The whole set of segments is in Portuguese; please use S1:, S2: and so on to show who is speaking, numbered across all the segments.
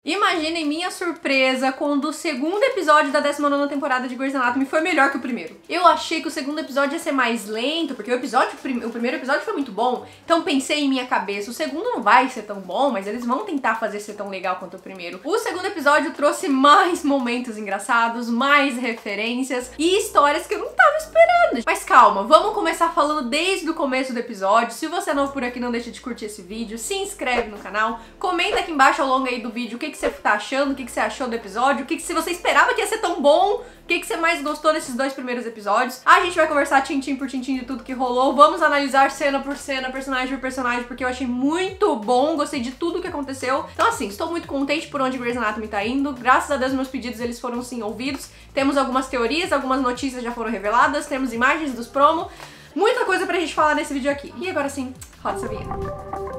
S1: Imaginem minha surpresa quando o segundo episódio da 19ª temporada de Grey's Anatomy foi melhor que o primeiro. Eu achei que o segundo episódio ia ser mais lento, porque o primeiro episódio foi muito bom, então pensei em minha cabeça, o segundo não vai ser tão bom, mas eles vão tentar fazer ser tão legal quanto o primeiro. O segundo episódio trouxe mais momentos engraçados, mais referências e histórias que eu não tava esperando. Mas calma, vamos começar falando desde o começo do episódio. Se você é novo por aqui, não deixa de curtir esse vídeo, se inscreve no canal, comenta aqui embaixo ao longo aí do vídeo o que você tá achando, o que você achou do episódio, se você esperava que ia ser tão bom, o que você mais gostou desses dois primeiros episódios. A gente vai conversar tintim por tintim de tudo que rolou, vamos analisar cena por cena, personagem por personagem, porque eu achei muito bom, gostei de tudo que aconteceu. Então assim, estou muito contente por onde Grey's Anatomy tá indo, graças a Deus meus pedidos eles foram sim ouvidos, temos algumas teorias, algumas notícias já foram reveladas, temos imagens dos promo, muita coisa pra gente falar nesse vídeo aqui. E agora sim, roda essa vinheta.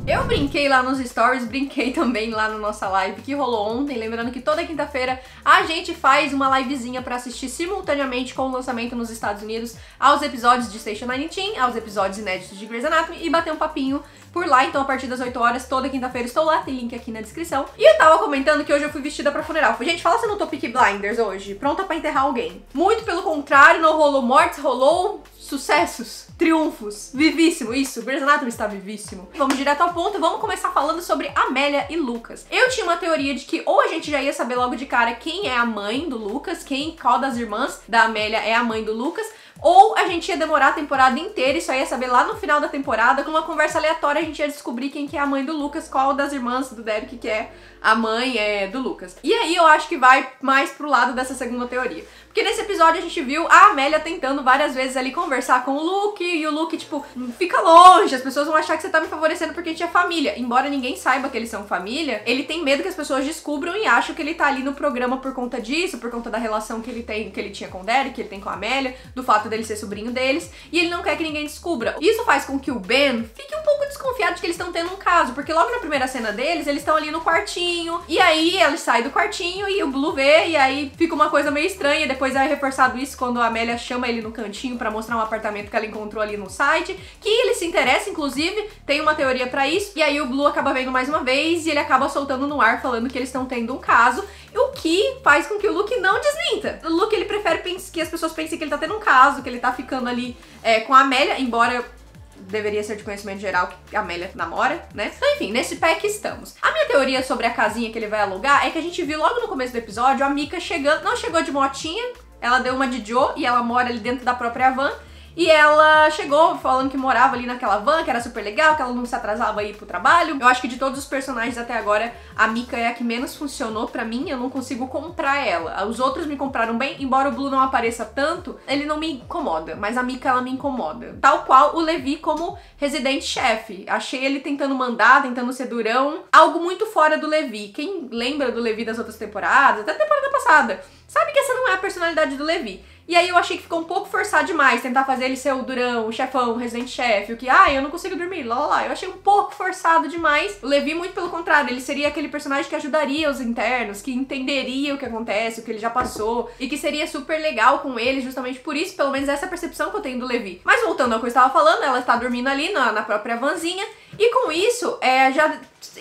S1: Eu brinquei lá nos stories, brinquei também lá na nossa live que rolou ontem, lembrando que toda quinta-feira a gente faz uma livezinha pra assistir simultaneamente com o lançamento nos Estados Unidos aos episódios de Station 19, aos episódios inéditos de Grey's Anatomy e bater um papinho por lá. Então a partir das 8 horas, toda quinta-feira estou lá, tem link aqui na descrição. E eu tava comentando que hoje eu fui vestida pra funeral. Gente, fala se eu não tô Peaky Blinders hoje, pronta pra enterrar alguém. Muito pelo contrário, não rolou mortes, rolou sucessos, triunfos, vivíssimo, isso, Grey's Anatomy está vivíssimo. Vamos direto ao ponto, vamos começar falando sobre Amélia e Lucas. Eu tinha uma teoria de que ou a gente já ia saber logo de cara quem é a mãe do Lucas, qual das irmãs da Amélia é a mãe do Lucas, ou a gente ia demorar a temporada inteira e só ia saber lá no final da temporada, com uma conversa aleatória a gente ia descobrir quem que é a mãe do Lucas, qual das irmãs do Derek que é a mãe do Lucas. E aí eu acho que vai mais pro lado dessa segunda teoria. Porque nesse episódio a gente viu a Amélia tentando várias vezes ali conversar com o Luke, e o Luke, tipo, fica longe, as pessoas vão achar que você tá me favorecendo porque a gente é família. Embora ninguém saiba que eles são família, ele tem medo que as pessoas descubram e acham que ele tá ali no programa por conta disso, por conta da relação que ele tem, que ele tinha com o Derek, que ele tem com a Amélia, do fato dele ser sobrinho deles, e ele não quer que ninguém descubra. Isso faz com que o Ben fique um pouco desconfiado de que eles estão tendo um caso, porque logo na primeira cena deles, eles estão ali no quartinho, e aí ela sai do quartinho e o Blue vê, e aí fica uma coisa meio estranha. Depois é reforçado isso quando a Amélia chama ele no cantinho pra mostrar um apartamento que ela encontrou ali no site, que ele se interessa, inclusive, tem uma teoria pra isso, e aí o Blue acaba vendo mais uma vez e ele acaba soltando no ar falando que eles estão tendo um caso, o que faz com que o Luke não desminta. O Luke, ele prefere que as pessoas pensem que ele tá tendo um caso, que ele tá ficando ali com a Amélia, embora deveria ser de conhecimento geral que a Amélia namora, né? Então, enfim, nesse pé que estamos. A minha teoria sobre a casinha que ele vai alugar é que a gente viu logo no começo do episódio a Mika chegando, não chegou de motinha, ela deu uma de Joe e ela mora ali dentro da própria van. E ela chegou falando que morava ali naquela van, que era super legal, que ela não se atrasava aí pro trabalho. Eu acho que de todos os personagens até agora, a Mika é a que menos funcionou pra mim, eu não consigo comprar ela. Os outros me compraram bem, embora o Blue não apareça tanto, ele não me incomoda, mas a Mika, ela me incomoda. Tal qual o Levi como residente-chefe. Achei ele tentando mandar, tentando ser durão, algo muito fora do Levi. Quem lembra do Levi das outras temporadas, até a temporada passada, sabe que essa não é a personalidade do Levi. E aí eu achei que ficou um pouco forçado demais tentar fazer ele ser o durão, o chefão, o residente-chefe, o que, eu não consigo dormir, lá. Eu achei um pouco forçado demais. O Levi, muito pelo contrário, ele seria aquele personagem que ajudaria os internos, que entenderia o que acontece, o que ele já passou, e que seria super legal com ele, justamente por isso, pelo menos essa é a percepção que eu tenho do Levi. Mas voltando ao que eu estava falando, ela está dormindo ali na própria vanzinha, e com isso, já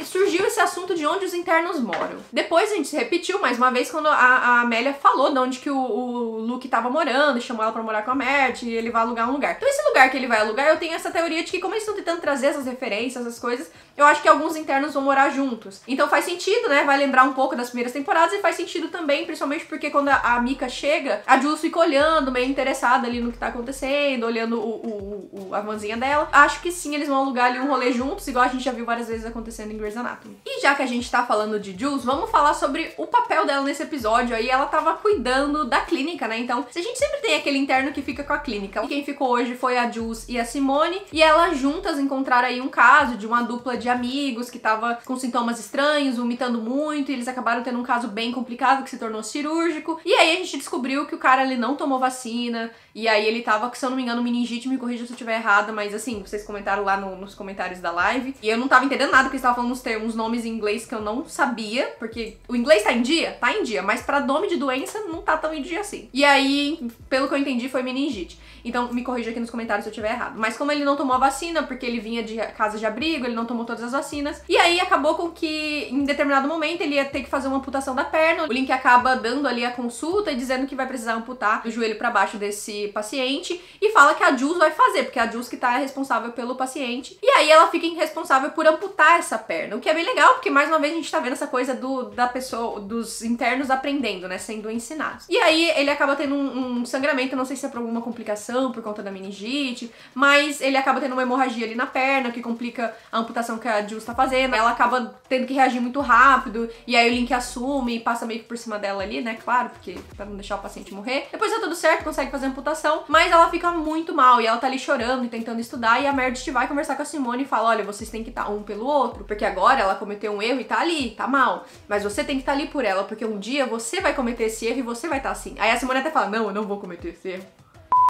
S1: surgiu esse assunto de onde os internos moram. Depois a gente se repetiu mais uma vez quando a Amélia falou de onde que o Luke tava morando, chamou ela pra morar com a Mert e ele vai alugar um lugar. Então esse lugar que ele vai alugar, eu tenho essa teoria de que como eles estão tentando trazer essas referências, essas coisas, eu acho que alguns internos vão morar juntos. Então faz sentido, né? Vai lembrar um pouco das primeiras temporadas e faz sentido também, principalmente porque quando a Mika chega, a Jules fica olhando, meio interessada ali no que tá acontecendo, olhando a vanzinha dela. Acho que sim, eles vão alugar ali um rolê juntos, igual a gente já viu várias vezes acontecendo em Grey's Anatomy. E já que a gente tá falando de Jules, vamos falar sobre o papel dela nesse episódio aí. Ela tava cuidando da clínica, né? Então, a gente sempre tem aquele interno que fica com a clínica. E quem ficou hoje foi a Jules e a Simone, e elas juntas encontraram aí um caso de uma dupla de amigos que tava com sintomas estranhos, vomitando muito, e eles acabaram tendo um caso bem complicado que se tornou cirúrgico. E aí a gente descobriu que o cara, ele não tomou vacina, e aí ele tava, se eu não me engano, meningite, me corrija se eu estiver errada, mas assim, vocês comentaram lá nos comentários da live. E eu não tava entendendo nada, porque eles estavam falando uns nomes em inglês que eu não sabia, porque o inglês tá em dia? Tá em dia, mas pra nome de doença não tá tão em dia assim. E aí, pelo que eu entendi, foi meningite. Então, me corrija aqui nos comentários se eu estiver errado. Mas como ele não tomou a vacina, porque ele vinha de casa de abrigo, ele não tomou todas as vacinas. E aí, acabou com que, em determinado momento, ele ia ter que fazer uma amputação da perna. O Link acaba dando ali a consulta e dizendo que vai precisar amputar do joelho pra baixo desse paciente. E fala que a Jules vai fazer, porque é a Jules que tá responsável pelo paciente. E aí, ela fica responsável por amputar essa perna. O que é bem legal, porque, mais uma vez, a gente tá vendo essa coisa da pessoa, dos internos aprendendo, né? Sendo ensinados. E aí, ele acaba tendo um sangramento, não sei se é por alguma complicação, por conta da meningite, mas ele acaba tendo uma hemorragia ali na perna, que complica a amputação que a Jules tá fazendo. Ela acaba tendo que reagir muito rápido, e aí o Link assume e passa meio que por cima dela ali, né? Claro, porque pra não deixar o paciente morrer. Depois tá tudo certo, consegue fazer a amputação, mas ela fica muito mal, e ela tá ali chorando e tentando estudar, e a Meredith vai conversar com a Simone e fala, olha, vocês têm que estar um pelo outro, porque agora ela cometeu um erro e tá ali, tá mal, mas você tem que estar ali por ela, porque um dia você vai cometer esse erro e você vai estar assim. Aí a Simone até fala, não, eu não vou cometer esse erro.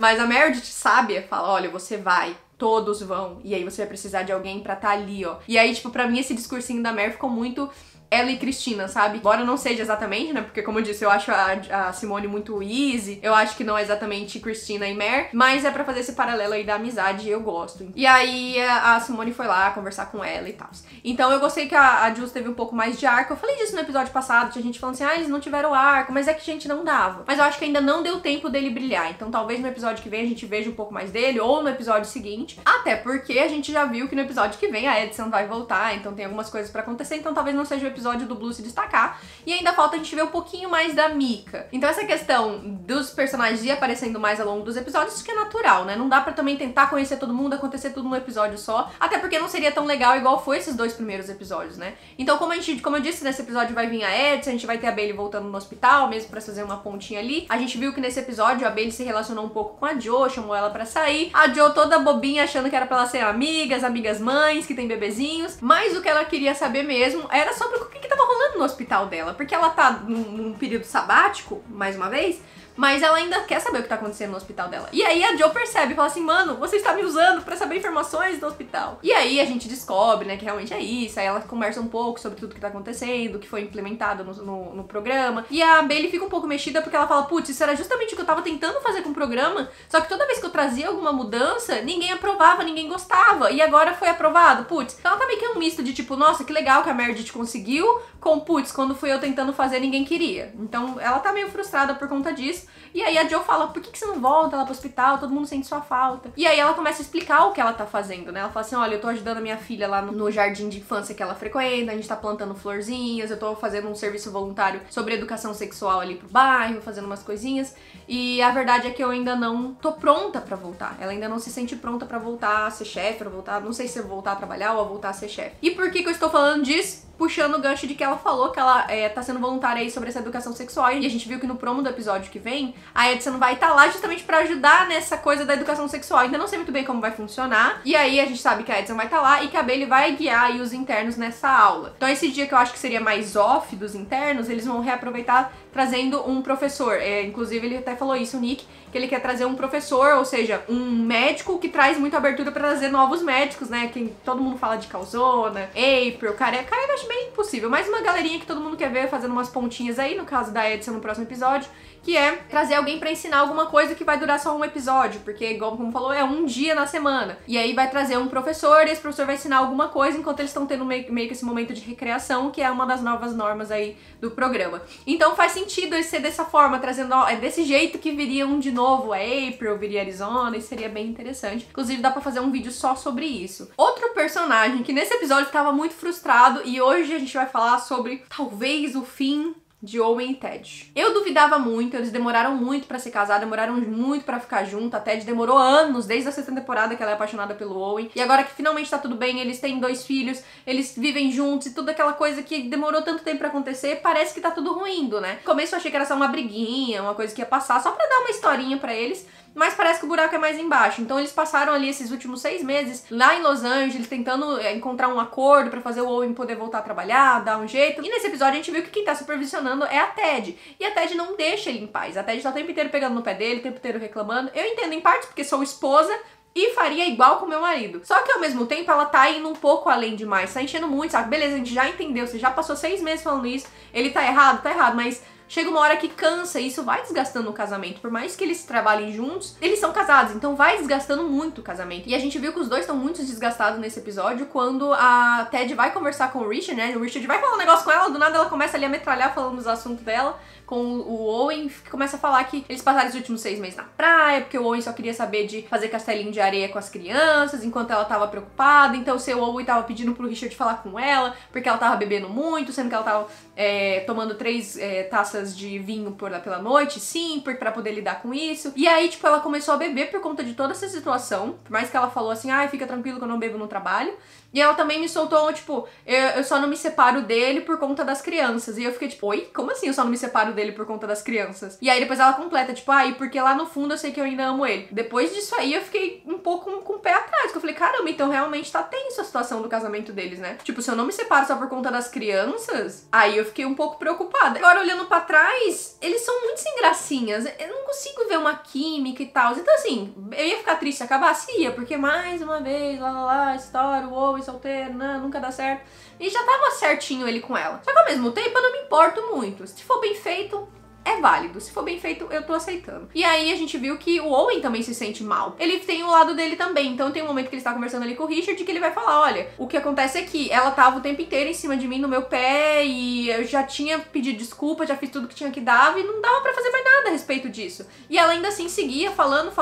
S1: Mas a Meredith sábia fala, olha, você vai, todos vão, e aí você vai precisar de alguém pra tá ali, ó. E aí, tipo, pra mim esse discursinho da Mer ficou muito ela e Cristina, sabe? Embora não seja exatamente, né? Porque, como eu disse, eu acho a Simone muito easy. Eu acho que não é exatamente Cristina e Mer. Mas é pra fazer esse paralelo aí da amizade e eu gosto. E aí, a Simone foi lá conversar com ela e tal. Então, eu gostei que a Jules teve um pouco mais de arco. Eu falei disso no episódio passado. Tinha gente falando assim, ah, eles não tiveram arco. Mas é que, gente, não dava. Mas eu acho que ainda não deu tempo dele brilhar. Então, talvez no episódio que vem a gente veja um pouco mais dele. Ou no episódio seguinte. Até porque a gente já viu que no episódio que vem a Edison vai voltar. Então, tem algumas coisas pra acontecer. Então, talvez não seja o episódio do Blue se destacar, e ainda falta a gente ver um pouquinho mais da Mika. Então essa questão dos personagens ir aparecendo mais ao longo dos episódios, isso que é natural, né? Não dá pra também tentar conhecer todo mundo, acontecer tudo num episódio só, até porque não seria tão legal igual foi esses 2 primeiros episódios, né? Então como eu disse, nesse episódio vai vir a Edson, a gente vai ter a Bailey voltando no hospital, mesmo pra fazer uma pontinha ali. A gente viu que nesse episódio a Bailey se relacionou um pouco com a Jo, chamou ela pra sair. A Jo toda bobinha, achando que era pra ela ser amigas mães, que tem bebezinhos, mas o que ela queria saber mesmo era sobre o que tava rolando no hospital dela, porque ela tá num período sabático, mais uma vez, mas ela ainda quer saber o que tá acontecendo no hospital dela. E aí a Jo percebe e fala assim, mano, você está me usando pra saber informações do hospital. E aí a gente descobre, né, que realmente é isso. Aí ela conversa um pouco sobre tudo que tá acontecendo, o que foi implementado no programa. E a Bailey fica um pouco mexida porque ela fala, putz, isso era justamente o que eu tava tentando fazer com o programa, só que toda vez que eu trazia alguma mudança, ninguém aprovava, ninguém gostava. E agora foi aprovado, putz. Então ela tá meio que um misto de tipo, nossa, que legal que a Meredith conseguiu, com putz, quando fui eu tentando fazer, ninguém queria. Então ela tá meio frustrada por conta disso. E aí a Jo fala, por que você não volta lá pro hospital? Todo mundo sente sua falta. E aí ela começa a explicar o que ela tá fazendo, né? Ela fala assim, olha, eu tô ajudando a minha filha lá no jardim de infância que ela frequenta, a gente tá plantando florzinhas, eu tô fazendo um serviço voluntário sobre educação sexual ali pro bairro, fazendo umas coisinhas. E a verdade é que eu ainda não tô pronta pra voltar. Ela ainda não se sente pronta pra voltar a ser chefe, pra voltar, não sei se voltar a trabalhar ou a voltar a ser chefe. E por que eu estou falando disso? Puxando o gancho de que ela falou que ela tá sendo voluntária aí sobre essa educação sexual. E a gente viu que no promo do episódio que vem, a Edson vai estar lá justamente pra ajudar nessa coisa da educação sexual. Ainda não sei muito bem como vai funcionar. E aí a gente sabe que a Edson vai estar lá e que a Bailey vai guiar aí os internos nessa aula. Então esse dia que eu acho que seria mais off dos internos, eles vão reaproveitar trazendo um professor. Inclusive ele até falou isso, o Nick, que ele quer trazer um professor, ou seja, um médico que traz muita abertura pra trazer novos médicos, né? Que todo mundo fala de Calzona, April, Careca eu acho bem impossível. Mais uma galerinha que todo mundo quer ver fazendo umas pontinhas aí, no caso da Edson no próximo episódio, que é trazer alguém pra ensinar alguma coisa que vai durar só um episódio, porque, igual como falou, é um dia na semana. E aí vai trazer um professor, e esse professor vai ensinar alguma coisa enquanto eles estão tendo meio que esse momento de recreação, que é uma das novas normas aí do programa. Então faz sentido ele ser dessa forma, trazendo, ó, é desse jeito que viria um de novo, a April, viria Arizona, e seria bem interessante. Inclusive dá pra fazer um vídeo só sobre isso. Outro personagem que nesse episódio tava muito frustrado, e hoje a gente vai falar sobre talvez o fim de Owen e Ted. Eu duvidava muito, eles demoraram muito pra se casar, demoraram muito pra ficar junto, a Ted demorou anos, desde a 6ª temporada que ela é apaixonada pelo Owen, e agora que finalmente tá tudo bem, eles têm 2 filhos, eles vivem juntos, e tudo aquela coisa que demorou tanto tempo pra acontecer, parece que tá tudo ruindo, né? No começo eu achei que era só uma briguinha, uma coisa que ia passar, só pra dar uma historinha pra eles, mas parece que o buraco é mais embaixo. Então eles passaram ali esses últimos 6 meses lá em Los Angeles, tentando encontrar um acordo pra fazer o Owen poder voltar a trabalhar, dar um jeito. E nesse episódio a gente viu que quem tá supervisionando é a Ted. E a Ted não deixa ele em paz. A Ted tá o tempo inteiro pegando no pé dele, o tempo inteiro reclamando. Eu entendo em parte porque sou esposa, e faria igual com meu marido. Só que ao mesmo tempo ela tá indo um pouco além demais, tá enchendo muito, sabe? Beleza, a gente já entendeu, você já passou 6 meses falando isso, ele tá errado, mas chega uma hora que cansa e isso vai desgastando o casamento. Por mais que eles trabalhem juntos, eles são casados, então vai desgastando muito o casamento. E a gente viu que os dois estão muito desgastados nesse episódio quando a Ted vai conversar com o Richard, né? O Richard vai falar um negócio com ela, do nada ela começa ali a metralhar falando dos assuntos dela com o Owen, que começa a falar que eles passaram os últimos 6 meses na praia, porque o Owen só queria saber de fazer castelinho de areia com as crianças, enquanto ela tava preocupada. Então o seu Owen tava pedindo pro Richard falar com ela, porque ela tava bebendo muito, sendo que ela tava tomando 3 taças de vinho pela noite, sim, pra poder lidar com isso. E aí, tipo, ela começou a beber por conta de toda essa situação, por mais que ela falou assim, fica tranquilo que eu não bebo no trabalho. E ela também me soltou, tipo, eu só não me separo dele por conta das crianças. E eu fiquei tipo, oi? Como assim eu só não me separo dele por conta das crianças? E aí depois ela completa, tipo, e porque lá no fundo eu sei que eu ainda amo ele. Depois disso aí eu fiquei um pouco com o pé atrás, porque eu falei, caramba, então realmente tá tenso a situação do casamento deles, né? Tipo, se eu não me separo só por conta das crianças, aí eu fiquei um pouco preocupada. Agora, olhando pra trás, eles são muito sem gracinhas. Eu não consigo ver uma química e tal. Então, assim, eu ia ficar triste se acabasse, porque mais uma vez, história, o solteiro, não, nunca dá certo. E já tava certinho ele com ela. Só que ao mesmo tempo eu não me importo muito. Se for bem feito, é válido. Se for bem feito, eu tô aceitando. E aí a gente viu que o Owen também se sente mal. Ele tem o lado dele também. Então tem um momento que ele está conversando ali com o Richard que ele vai falar, olha, o que acontece é que ela tava o tempo inteiro em cima de mim, no meu pé, e eu já tinha pedido desculpa, já fiz tudo que tinha que dar, e não dava pra fazer mais nada a respeito disso. E ela ainda assim seguia falando,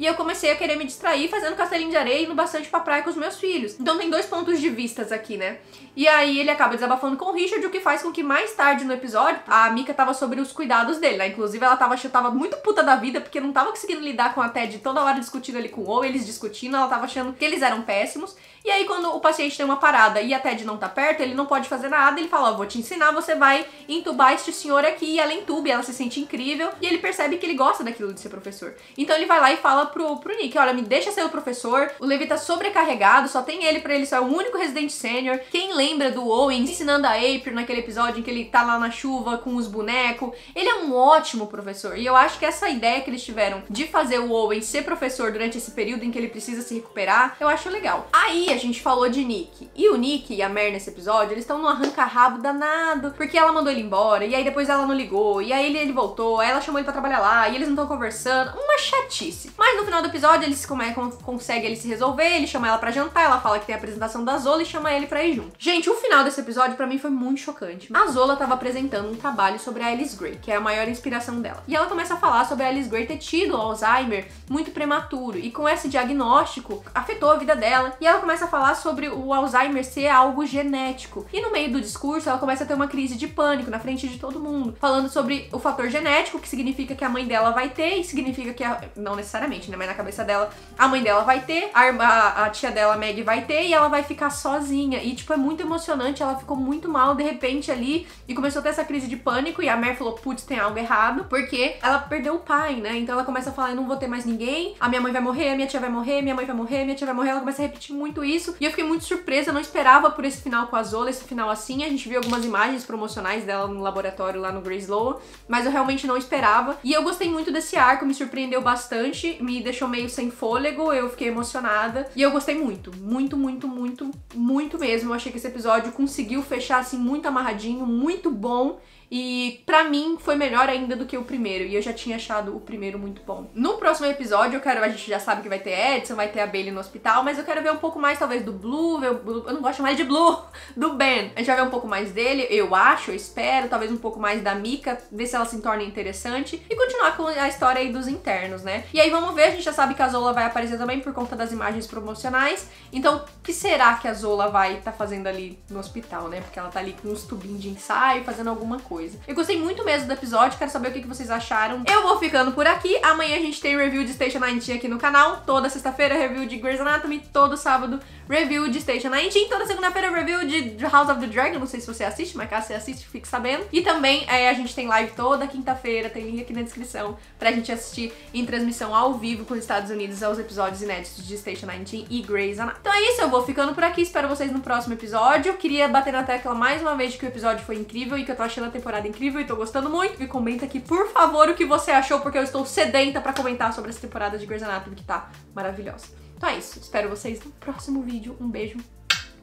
S1: e eu comecei a querer me distrair fazendo castelinho de areia e indo bastante pra praia com os meus filhos. Então tem 2 pontos de vistas aqui, né? E aí ele acaba desabafando com o Richard, o que faz com que mais tarde no episódio, a Mika tava sobre os cuidados dele, né? Inclusive ela tava muito puta da vida, porque não tava conseguindo lidar com a Ted toda hora discutindo ali com o Owen, eles discutindo, ela tava achando que eles eram péssimos. E aí quando o paciente tem uma parada e a Ted não tá perto, ele não pode fazer nada, ele fala, vou te ensinar, você vai entubar este senhor aqui, e ela entuba, e ela se sente incrível, e ele percebe que ele gosta daquilo de ser professor. Então ele vai lá e fala pro Nick, olha, me deixa ser o professor, o Levi tá sobrecarregado, só tem ele pra ele ser o único residente sênior. Quem lembra do Owen ensinando a April naquele episódio em que ele tá lá na chuva com os bonecos? Ele é um ótimo professor, e eu acho que essa ideia que eles tiveram de fazer o Owen ser professor durante esse período em que ele precisa se recuperar, eu acho legal. Aí a gente falou de Nick, e o Nick e a Mer nesse episódio, eles estão num arranca-rabo danado, porque ela mandou ele embora, e aí depois ela não ligou, e aí ele voltou, aí ela chamou ele pra trabalhar lá, e eles não estão conversando, uma chatice. Mas no final do episódio eles conseguem ele se resolver, ele chama ela pra jantar, ela fala que tem a apresentação da Zola e chama ele pra ir junto. Gente, o final desse episódio pra mim foi muito chocante. A Zola tava apresentando um trabalho sobre a Alice Gray, que é a maior inspiração dela. E ela começa a falar sobre a Alice Gray ter tido Alzheimer muito prematuro, e com esse diagnóstico afetou a vida dela, e ela começa a falar sobre o Alzheimer ser algo genético. E no meio do discurso ela começa a ter uma crise de pânico na frente de todo mundo, falando sobre o fator genético, que significa que a mãe dela vai ter, e significa que não necessariamente, né, mas na cabeça dela, a mãe dela vai ter, a tia dela, Meg, vai ter, e ela vai ficar sozinha. E tipo, é muito emocionante, ela ficou muito mal de repente ali, e começou a ter essa crise de pânico, e a Mer falou, putz, tem algo errado, porque ela perdeu o pai, né? Então ela começa a falar, eu não vou ter mais ninguém, a minha mãe vai morrer, a minha tia vai morrer, minha mãe vai morrer, minha tia vai morrer. Ela começa a repetir muito isso, e eu fiquei muito surpresa, eu não esperava por esse final com a Zola, esse final assim. A gente viu algumas imagens promocionais dela no laboratório lá no Grey's Law, mas eu realmente não esperava. E eu gostei muito desse arco, me surpreendeu bastante, me deixou meio sem fôlego, eu fiquei emocionada, e eu gostei muito, muito, muito, muito, muito mesmo. Eu achei que esse episódio conseguiu fechar assim muito amarradinho, muito bom. E pra mim foi melhor ainda do que o primeiro, e eu já tinha achado o primeiro muito bom. No próximo episódio a gente já sabe que vai ter Edson, vai ter a Bailey no hospital, mas eu quero ver um pouco mais talvez do Blue, eu não gosto de chamar ele de Blue, do Ben. A gente vai ver um pouco mais dele, eu acho, eu espero, talvez um pouco mais da Mika, ver se ela se torna interessante, e continuar com a história aí dos internos, né? E aí vamos ver, a gente já sabe que a Zola vai aparecer também por conta das imagens promocionais, então o que será que a Zola vai estar fazendo ali no hospital, né? Porque ela tá ali com uns tubinhos de ensaio, fazendo alguma coisa. Eu gostei muito mesmo do episódio, quero saber o que vocês acharam. Eu vou ficando por aqui, amanhã a gente tem review de Station 19 aqui no canal, toda sexta-feira review de Grey's Anatomy, todo sábado review de Station 19, toda segunda-feira review de House of the Dragon, não sei se você assiste, mas caso você assiste, fique sabendo. E também a gente tem live toda quinta-feira, tem link aqui na descrição pra gente assistir em transmissão ao vivo com os Estados Unidos aos episódios inéditos de Station 19 e Grey's Anatomy. Então é isso, eu vou ficando por aqui, espero vocês no próximo episódio. Queria bater na tecla mais uma vez de que o episódio foi incrível e que eu tô achando a temporada temporada incrível e tô gostando muito. Me comenta aqui, por favor, o que você achou, porque eu estou sedenta pra comentar sobre essa temporada de Grey's Anatomy, que tá maravilhosa. Então é isso, espero vocês no próximo vídeo. Um beijo,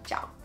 S1: tchau!